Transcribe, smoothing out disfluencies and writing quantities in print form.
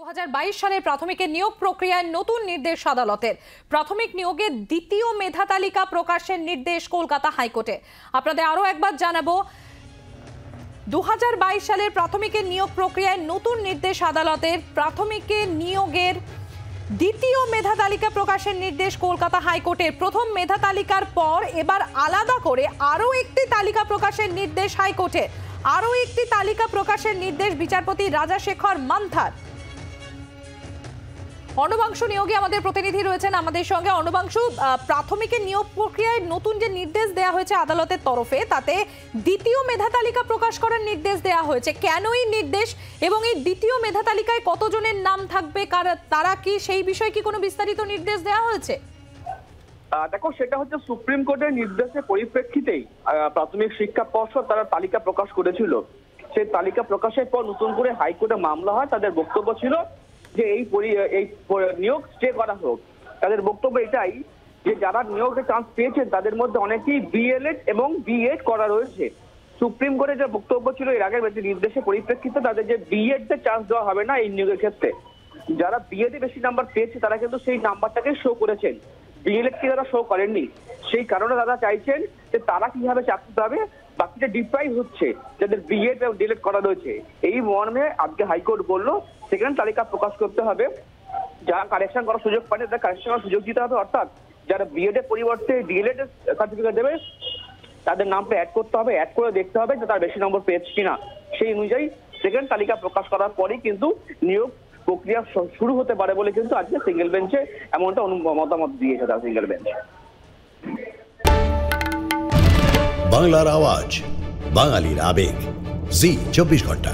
2022 সালের প্রাথমিকের নিয়োগ প্রক্রিয়ায় নতুন নির্দেশ আদালতের। প্রাথমিক নিয়োগের দ্বিতীয় মেধা তালিকা প্রকাশের নির্দেশ কলকাতা হাইকোর্টে। আপনাদের আরও একবার জানাবো, 2022 সালের প্রাথমিকের নিয়োগ প্রক্রিয়ায় নতুন নির্দেশ আদালতের। প্রাথমিকের নিয়োগের দ্বিতীয় মেধা তালিকা প্রকাশের নির্দেশ কলকাতা হাইকোর্টের। প্রথম মেধা তালিকার পর এবার আলাদা করে আরও একটি তালিকা প্রকাশের নির্দেশ হাইকোর্টের। আরও একটি তালিকা প্রকাশের নির্দেশ বিচারপতি রাজাশেখর মান্থার। অর্ণবাংশু নিয়োগে আমাদের প্রতিনিধি রয়েছেন আমাদের সঙ্গে। অর্ণবাংশু, প্রাথমিকের নিয়োগ প্রক্রিয়ায় নতুন যে নির্দেশ দেওয়া হয়েছে আদালতের তরফে, তাতে দ্বিতীয় মেধা তালিকা প্রকাশ করার নির্দেশ দেওয়া হয়েছে। কেন এই নির্দেশ এবং এই দ্বিতীয় মেধা তালিকায় কতজনের নাম থাকবে, তারা কি সেই বিষয়ে কি কোনো বিস্তারিত নির্দেশ দেওয়া হয়েছে? দেখো, সেটা হচ্ছে সুপ্রিম কোর্টের নির্দেশের পরিপ্রেক্ষিতেই প্রাথমিক শিক্ষা পর্ষদ তারা তালিকা প্রকাশ করেছিল। সেই তালিকা প্রকাশের পর নতুন করে হাইকোর্টে মামলা হয়। তাদের বক্তব্য ছিল যে এই নিয়োগ স্টে করা হোক। তাদের বক্তব্য এটাই যে যারা নিয়োগের চান্স পেয়েছেন তাদের মধ্যে অনেকেই বিএলএড এবং বিএড করা রয়েছে। সুপ্রিম কোর্টের যে বক্তব্য ছিল এর আগের নির্দেশের পরিপ্রেক্ষিতে তাদের যে বিএড তে চান্স দেওয়া হবে না এই নিয়োগের ক্ষেত্রে। যারা বিএড এ বেশি নাম্বার পেয়েছে তারা কিন্তু সেই নাম্বারটাকে শো করেছেন, বিএলএড কে তারা শো করেননি। সেই কারণে তারা চাইছেন যে তারা কিভাবে চাকরি পাবে, বাকিটা ডিপ্রাইভ হচ্ছে যাদের বিএড এবং ডিএলএড করা রয়েছে। এই মর্মে আজকে হাইকোর্ট বললো সেখানে তালিকা প্রকাশ করতে হবে। যারা কারেকশন করার সুযোগ পায়নি তাদের কারেকশন করার সুযোগ দিতে হবে। অর্থাৎ যারা বিএড এর পরিবর্তে ডিএলএড সার্টিফিকেট দেবে তাদের নামটা অ্যাড করতে হবে, অ্যাড করে দেখতে হবে যে তার বেশি নম্বর পেয়েছে কিনা। সেই অনুযায়ী সেকেন্ড তালিকা প্রকাশ করার পরেই কিন্তু নিয়োগ প্রক্রিয়া শুরু হতে পারে বলে কিন্তু আজকে সিঙ্গেল বেঞ্চে এমনটা মতামত দিয়েছে তারা সিঙ্গেল বেঞ্চ। বাংলার আওয়াজ, বাঙালির আবেগ, জি 24 ঘন্টা।